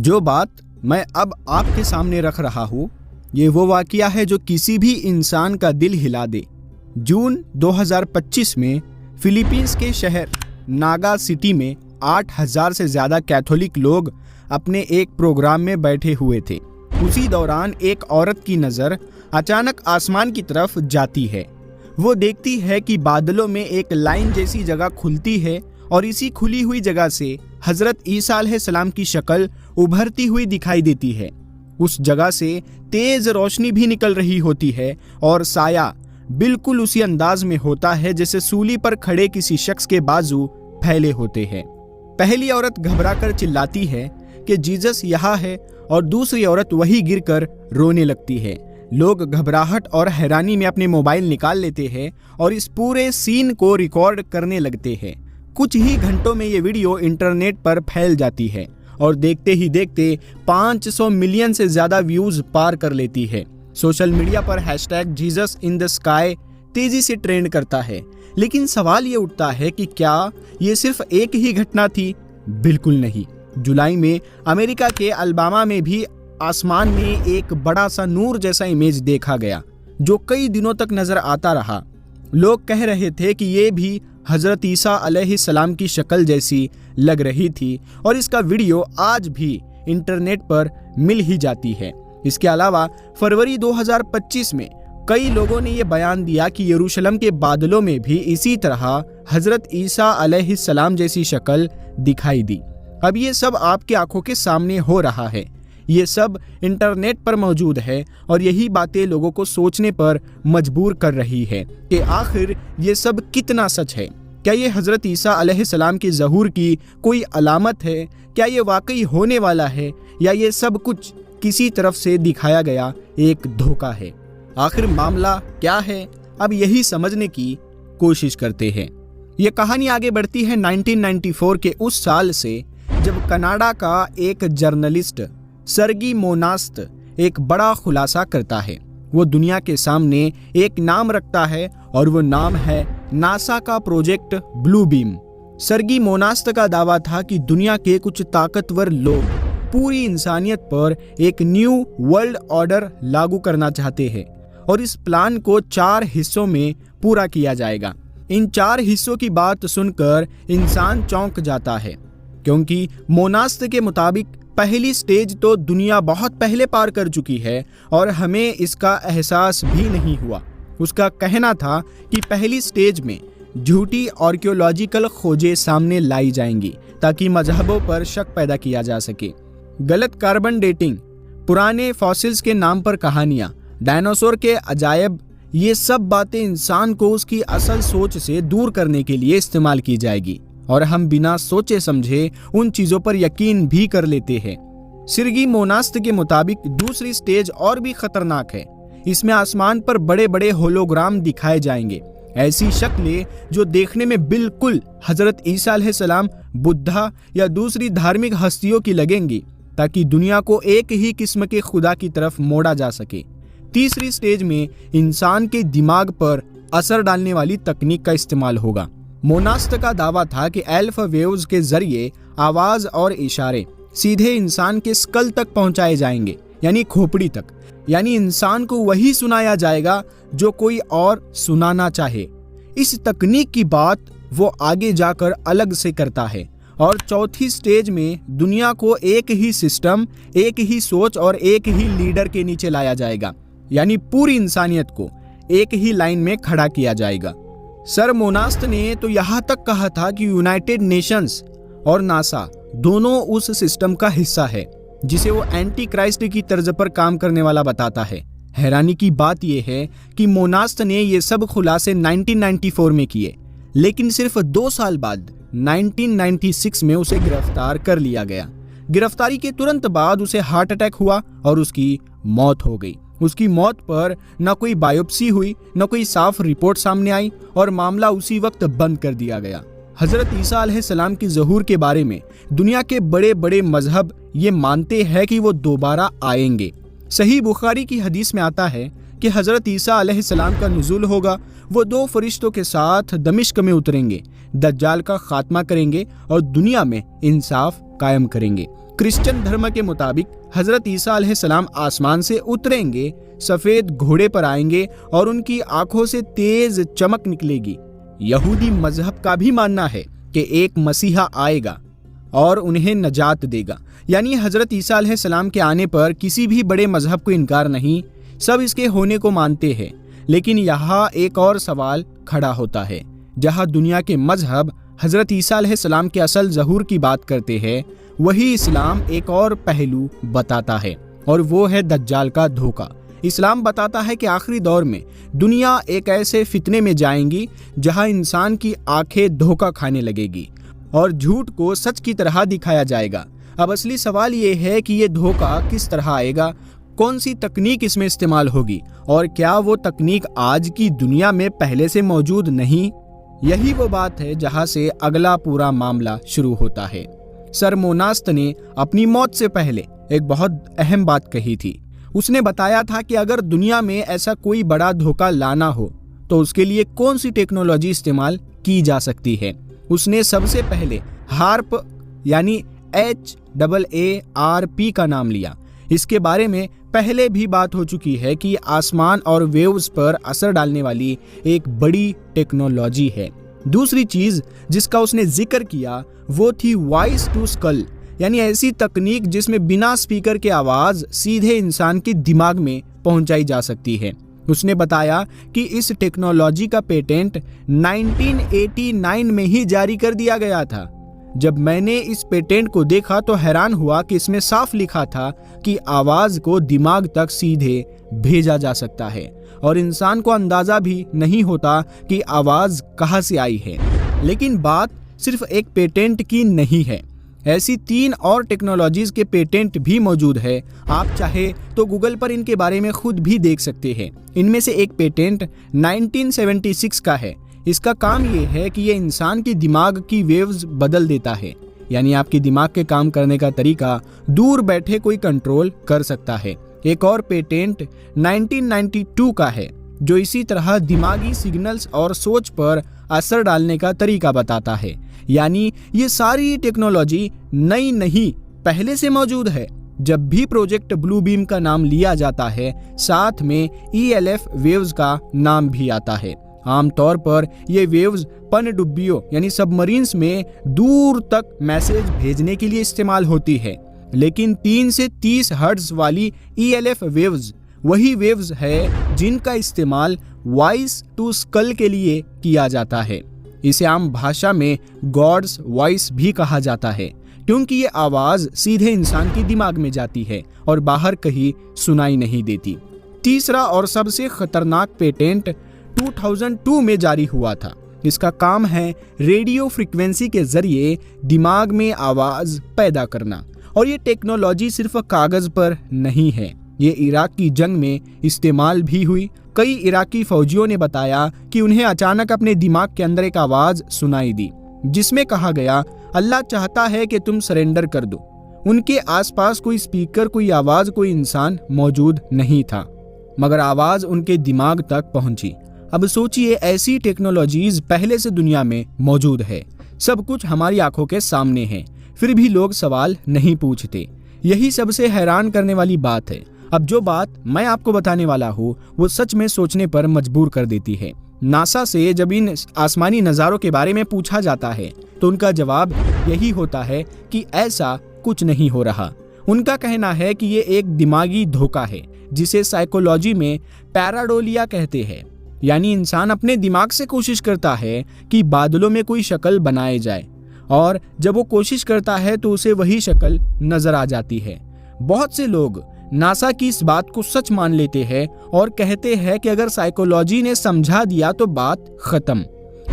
जो बात मैं अब आपके सामने रख रहा हूँ, ये वो वाकया है जो किसी भी इंसान का दिल हिला दे। जून 2025 में फिलीपींस के शहर नागा सिटी में 8,000 से ज़्यादा कैथोलिक लोग अपने एक प्रोग्राम में बैठे हुए थे। उसी दौरान एक औरत की नज़र अचानक आसमान की तरफ जाती है। वो देखती है कि बादलों में एक लाइन जैसी जगह खुलती है और इसी खुली हुई जगह से हज़रत ईसा अलैहिस्सलाम की शक्ल उभरती हुई दिखाई देती है। उस जगह से तेज रोशनी भी निकल रही होती है और साया बिल्कुल उसी अंदाज में होता है जैसे सूली पर खड़े किसी शख्स के बाजू फैले होते हैं। पहली औरत घबराकर चिल्लाती है कि जीसस यहाँ है और दूसरी औरत वही गिरकर रोने लगती है। लोग घबराहट और हैरानी में अपने मोबाइल निकाल लेते हैं और इस पूरे सीन को रिकॉर्ड करने लगते हैं। कुछ ही घंटों में ये वीडियो इंटरनेट पर फैल जाती है और देखते ही देखते 500 मिलियन से ज़्यादा व्यूज़ पार कर लेती है। सोशल मीडिया पर hashtag Jesus in the sky तेज़ी से ट्रेंड करता है। लेकिन सवाल ये उठता है कि क्या ये सिर्फ एक ही घटना थी? बिल्कुल नहीं। जुलाई में अमेरिका के अलबामा में भी आसमान में एक बड़ा सा नूर जैसा इमेज देखा गया जो कई दिनों तक नजर आता रहा। लोग कह रहे थे कि ये भी हज़रत ईसा अलैहिस्सलाम की शक्ल जैसी लग रही थी और इसका वीडियो आज भी इंटरनेट पर मिल ही जाती है। इसके अलावा फरवरी 2025 में कई लोगों ने ये बयान दिया कि यरूशलेम के बादलों में भी इसी तरह हज़रत ईसा अलैहिस्सलाम जैसी शक्ल दिखाई दी। अब ये सब आपकी आंखों के सामने हो रहा है, ये सब इंटरनेट पर मौजूद है और यही बातें लोगों को सोचने पर मजबूर कर रही है कि आखिर ये सब कितना सच है। क्या ये हज़रत ईसा अलैहिस्सलाम की ज़हूर की कोई अलामत है? क्या ये वाकई होने वाला है या ये सब कुछ किसी तरफ से दिखाया गया एक धोखा है? आखिर मामला क्या है, अब यही समझने की कोशिश करते हैं। ये कहानी आगे बढ़ती है 1994 के उस साल से, जब कनाडा का एक जर्नलिस्ट सर्गी मोनास्त एक बड़ा खुलासा करता है। वो दुनिया के सामने एक नाम रखता है और वो नाम है नासा का प्रोजेक्ट ब्लू बीम। सर्गी मोनास्त का दावा था कि दुनिया के कुछ ताकतवर लोग पूरी इंसानियत पर एक न्यू वर्ल्ड ऑर्डर लागू करना चाहते हैं और इस प्लान को 4 हिस्सों में पूरा किया जाएगा। इन 4 हिस्सों की बात सुनकर इंसान चौंक जाता है, क्योंकि मोनास्त के मुताबिक पहली स्टेज तो दुनिया बहुत पहले पार कर चुकी है और हमें इसका एहसास भी नहीं हुआ। उसका कहना था कि पहली स्टेज में झूठी आर्कियोलॉजिकल खोजें सामने लाई जाएंगी ताकि मजहबों पर शक पैदा किया जा सके। गलत कार्बन डेटिंग, पुराने फॉसिल्स के नाम पर कहानियां, डायनासोर के अजायब, ये सब बातें इंसान को उसकी असल सोच से दूर करने के लिए इस्तेमाल की जाएगी और हम बिना सोचे समझे उन चीजों पर यकीन भी कर लेते हैं। सर्गी मोनास्त के मुताबिक दूसरी स्टेज और भी खतरनाक है। इसमें आसमान पर बड़े बड़े होलोग्राम दिखाए जाएंगे, ऐसी शक्लें जो देखने में बिल्कुल हजरत ईसा अलैहिस्सलाम, बुद्धा या दूसरी धार्मिक हस्तियों की लगेंगी, ताकि दुनिया को एक ही किस्म के खुदा की तरफ मोड़ा जा सके। तीसरी स्टेज में इंसान के दिमाग पर असर डालने वाली तकनीक का इस्तेमाल होगा। मोनास्त का दावा था कि अल्फा वेव्स के जरिए आवाज और इशारे सीधे इंसान के स्कल तक पहुंचाए जाएंगे, यानी खोपड़ी तक। यानी इंसान को वही सुनाया जाएगा जो कोई और सुनाना चाहे। इस तकनीक की बात वो आगे जाकर अलग से करता है और चौथी स्टेज में दुनिया को एक ही सिस्टम, एक ही सोच और एक ही लीडर के नीचे लाया जाएगा, यानी पूरी इंसानियत को एक ही लाइन में खड़ा किया जाएगा। सर मोनास्त ने तो यहाँ तक कहा था कि यूनाइटेड नेशंस और नासा दोनों उस सिस्टम का हिस्सा है जिसे वो एंटी क्राइस्ट की तर्ज पर काम करने वाला बताता है। हैरानी की बात यह है कि मोनास्त ने ये सब खुलासे 1994 में किए, लेकिन सिर्फ 2 साल बाद 1996 में उसे गिरफ्तार कर लिया गया। गिरफ्तारी के तुरंत बाद उसे हार्ट अटैक हुआ और उसकी मौत हो गई। उसकी मौत पर न कोई बायोप्सी हुई, न कोई साफ रिपोर्ट सामने आई और मामला उसी वक्त बंद कर दिया गया। हजरत ईसा अलैहिस्सलाम की ज़हूर के बारे में दुनिया के बड़े बड़े मजहब ये मानते हैं कि वो दोबारा आएंगे। सही बुखारी की हदीस में आता है कि हजरत ईसा अलैहिस्सलाम का नुज़ूल होगा। वो 2 फरिश्तों के साथ दमिश्क में उतरेंगे, दज्जाल का खात्मा करेंगे और दुनिया में इंसाफ कायम करेंगे। क्रिश्चियन धर्म के मुताबिक हजरत ईसा अलैहिस्सलाम आसमान से उतरेंगे, सफेद घोड़े पर आएंगे और उनकी आंखों से तेज चमक निकलेगी। यहूदी मजहब का भी मानना है कि एक मसीहा आएगा और उन्हें नजात देगा। यानी हजरत ईसा अलैहिस्सलाम के आने पर किसी भी बड़े मजहब को इनकार नहीं, सब इसके होने को मानते हैं। लेकिन यहाँ एक और सवाल खड़ा होता है। जहाँ दुनिया के मजहब हजरत ईसा अलैहिस्सलाम के असल ज़हूर की बात करते हैं, वही इस्लाम एक और पहलू बताता है, और वो है दज्जाल का धोखा। इस्लाम बताता है कि आखिरी दौर में दुनिया एक ऐसे फितने में जाएंगी जहां इंसान की आंखें धोखा खाने लगेगी और झूठ को सच की तरह दिखाया जाएगा। अब असली सवाल ये है कि ये धोखा किस तरह आएगा, कौन सी तकनीक इसमें इस्तेमाल होगी, और क्या वो तकनीक आज की दुनिया में पहले से मौजूद नहीं। यही वो बात है जहां से अगला पूरा मामला शुरू होता है। सर मोनास्त ने अपनी मौत से पहले एक बहुत अहम बात कही थी। उसने बताया था कि अगर दुनिया में ऐसा कोई बड़ा धोखा लाना हो तो उसके लिए कौन सी टेक्नोलॉजी इस्तेमाल की जा सकती है। उसने सबसे पहले हार्प यानी HAARP का नाम लिया। इसके बारे में पहले भी बात हो चुकी है कि आसमान और वेव्स पर असर डालने वाली एक बड़ी टेक्नोलॉजी है। दूसरी चीज जिसका उसने जिक्र किया वो थी वॉइस टू स्कल, यानी ऐसी तकनीक जिसमें बिना स्पीकर के आवाज सीधे इंसान के दिमाग में पहुंचाई जा सकती है। उसने बताया कि इस टेक्नोलॉजी का पेटेंट 1989 में ही जारी कर दिया गया था। जब मैंने इस पेटेंट को देखा तो हैरान हुआ कि इसमें साफ लिखा था कि आवाज को दिमाग तक सीधे भेजा जा सकता है और इंसान को अंदाजा भी नहीं होता कि आवाज कहां से आई है। लेकिन बात सिर्फ एक पेटेंट की नहीं है, ऐसी 3 और टेक्नोलॉजीज के पेटेंट भी मौजूद है। आप चाहे तो गूगल पर इनके बारे में खुद भी देख सकते हैं। इनमें से एक पेटेंट 1976 का है। इसका काम ये है कि ये इंसान के दिमाग की वेव्स बदल देता है, यानी आपके दिमाग के काम करने का तरीका दूर बैठे कोई कंट्रोल कर सकता है। एक और पेटेंट 1992 का है जो इसी तरह दिमागी सिग्नल्स और सोच पर असर डालने का तरीका बताता है। यानी ये सारी टेक्नोलॉजी नई नहीं, पहले से मौजूद है। जब भी प्रोजेक्ट ब्लू बीम का नाम लिया जाता है, साथ में ELF वेव्स का नाम भी आता है। आमतौर पर ये वेव्स पनडुब्बियों यानी सबमरीन्स में दूर तक मैसेज भेजने के लिए इस्तेमाल होती है। लेकिन 3 से 30 हर्ट्ज वाली ELF वेव्स वही वेव्स है जिनका इस्तेमाल वॉइस टू स्कल के लिए किया जाता है। इसे आम भाषा में गॉड्स वॉइस भी कहा जाता है, क्योंकि ये आवाज सीधे इंसान के दिमाग में जाती है और बाहर कहीं सुनाई नहीं देती। तीसरा और सबसे खतरनाक पेटेंट 2002 में जारी हुआ था। इसका काम है रेडियो फ्रीक्वेंसी के जरिए दिमाग में आवाज पैदा करना। और ये टेक्नोलॉजी सिर्फ कागज पर नहीं है, ये इराक की जंग में इस्तेमाल भी हुई। कई इराकी फौजियों ने बताया कि उन्हें अचानक अपने दिमाग के अंदर एक आवाज सुनाई दी जिसमें कहा गया, अल्लाह चाहता है कि तुम सरेंडर कर दो। उनके आसपास कोई स्पीकर, कोई आवाज, कोई इंसान मौजूद नहीं था, मगर आवाज उनके दिमाग तक पहुंची। अब सोचिए, ऐसी टेक्नोलॉजीज पहले से दुनिया में मौजूद है, सब कुछ हमारी आंखों के सामने है, फिर भी लोग सवाल नहीं पूछते। यही सबसे हैरान करने वाली बात है। अब जो बात मैं आपको बताने वाला हूँ वो सच में सोचने पर मजबूर कर देती है। नासा से जब इन आसमानी नज़ारों के बारे में पूछा जाता है तो उनका जवाब यही होता है कि ऐसा कुछ नहीं हो रहा। उनका कहना है कि ये एक दिमागी धोखा है जिसे साइकोलॉजी में पैराडोलिया कहते हैं। यानी इंसान अपने दिमाग से कोशिश करता है कि बादलों में कोई शक्ल बनाए जाए, और जब वो कोशिश करता है तो उसे वही शक्ल नजर आ जाती है। बहुत से लोग नासा की इस बात को सच मान लेते हैं और कहते हैं कि अगर साइकोलॉजी ने समझा दिया तो बात खत्म।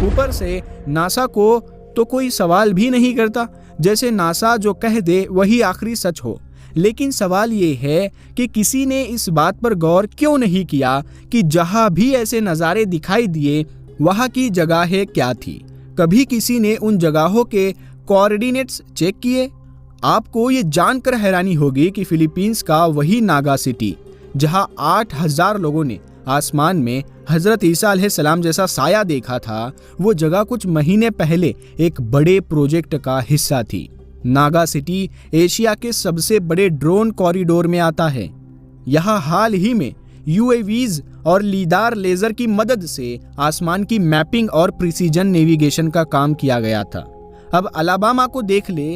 ऊपर से नासा को तो कोई सवाल भी नहीं करता, जैसे नासा जो कह दे वही आखिरी सच हो। लेकिन सवाल ये है कि किसी ने इस बात पर गौर क्यों नहीं किया कि जहां भी ऐसे नज़ारे दिखाई दिए वहां की जगहें क्या थी। कभी किसी ने उन जगहों के कोऑर्डिनेट्स चेक किए? आपको ये जानकर हैरानी होगी कि फिलीपींस का वही नागा सिटी जहां 8000 लोगों ने आसमान में हजरत ईसा अलैहिस्सलाम जैसा साया देखा था, वो जगह कुछ महीने पहले एक बड़े प्रोजेक्ट का हिस्सा थी। नागा सिटी एशिया के सबसे बड़े ड्रोन कॉरिडोर में आता है। यहाँ हाल ही में यूएवीज और लीडार लेजर की मदद से आसमान की मैपिंग और प्रिसीजन नेविगेशन का काम किया गया था। अब अलाबामा को देख ले।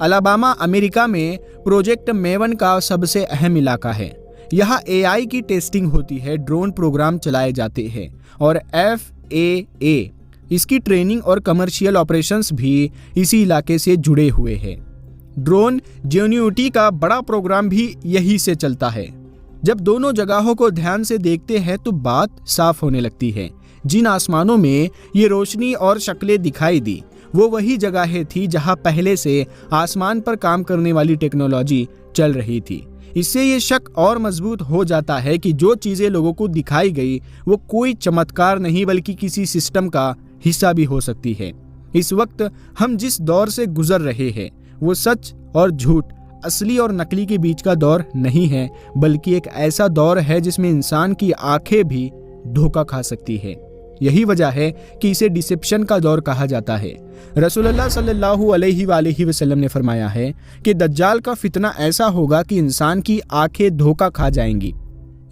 अलाबामा अमेरिका में प्रोजेक्ट मेवन का सबसे अहम इलाका है। यहाँ एआई की टेस्टिंग होती है, ड्रोन प्रोग्राम चलाए जाते हैं और FAA इसकी ट्रेनिंग और कमर्शियल ऑपरेशंस भी इसी इलाके से जुड़े हुए हैं। ड्रोन जेन्युइटी का बड़ा प्रोग्राम भी यहीं से चलता है। जब दोनों जगहों को ध्यान से देखते हैं तो बात साफ होने लगती है। जिन आसमानों में ये रोशनी और शक्लें दिखाई दी वो वही जगहें थी जहां पहले से आसमान पर काम करने वाली टेक्नोलॉजी चल रही थी। इससे ये शक और मजबूत हो जाता है कि जो चीजें लोगों को दिखाई गई वो कोई चमत्कार नहीं बल्कि किसी सिस्टम का हिस्सा भी हो सकती है। इस वक्त हम जिस दौर से गुजर रहे हैं वो सच और झूठ, असली और नकली के बीच का दौर नहीं है, बल्कि एक ऐसा दौर है जिसमें इंसान की आंखें भी धोखा खा सकती है। यही वजह है कि इसे डिसेप्शन का दौर कहा जाता है। रसूलुल्लाह सल्लल्लाहु अलैहि वसल्लम ने फरमाया है कि दज्जाल का फितना ऐसा होगा कि इंसान की आंखें धोखा खा जाएंगी,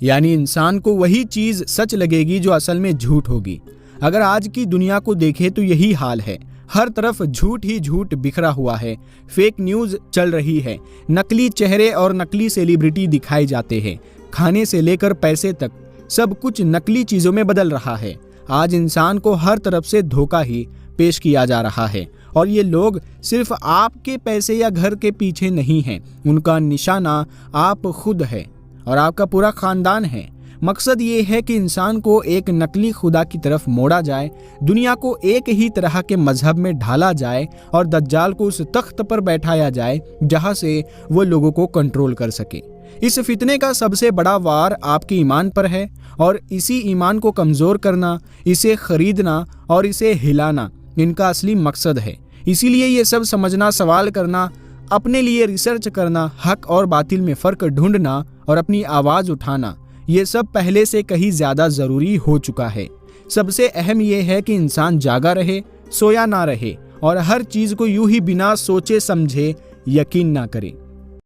यानी इंसान को वही चीज सच लगेगी जो असल में झूठ होगी। अगर आज की दुनिया को देखें तो यही हाल है। हर तरफ झूठ ही झूठ बिखरा हुआ है। फेक न्यूज चल रही है, नकली चेहरे और नकली सेलिब्रिटी दिखाए जाते हैं। खाने से लेकर पैसे तक सब कुछ नकली चीजों में बदल रहा है। आज इंसान को हर तरफ से धोखा ही पेश किया जा रहा है और ये लोग सिर्फ आपके पैसे या घर के पीछे नहीं हैं, उनका निशाना आप खुद है और आपका पूरा खानदान है। मकसद ये है कि इंसान को एक नकली खुदा की तरफ मोड़ा जाए, दुनिया को एक ही तरह के मजहब में ढाला जाए और दज्जाल को उस तख्त पर बैठाया जाए जहां से वो लोगों को कंट्रोल कर सके। इस फितने का सबसे बड़ा वार आपके ईमान पर है और इसी ईमान को कमजोर करना, इसे खरीदना और इसे हिलाना इनका असली मकसद है। इसीलिए ये सब समझना, सवाल करना, अपने लिए रिसर्च करना, हक और बातिल में फर्क ढूंढना और अपनी आवाज उठाना, ये सब पहले से कहीं ज्यादा जरूरी हो चुका है। सबसे अहम यह है कि इंसान जागा रहे, सोया ना रहे और हर चीज को यूं ही बिना सोचे समझे यकीन ना करे।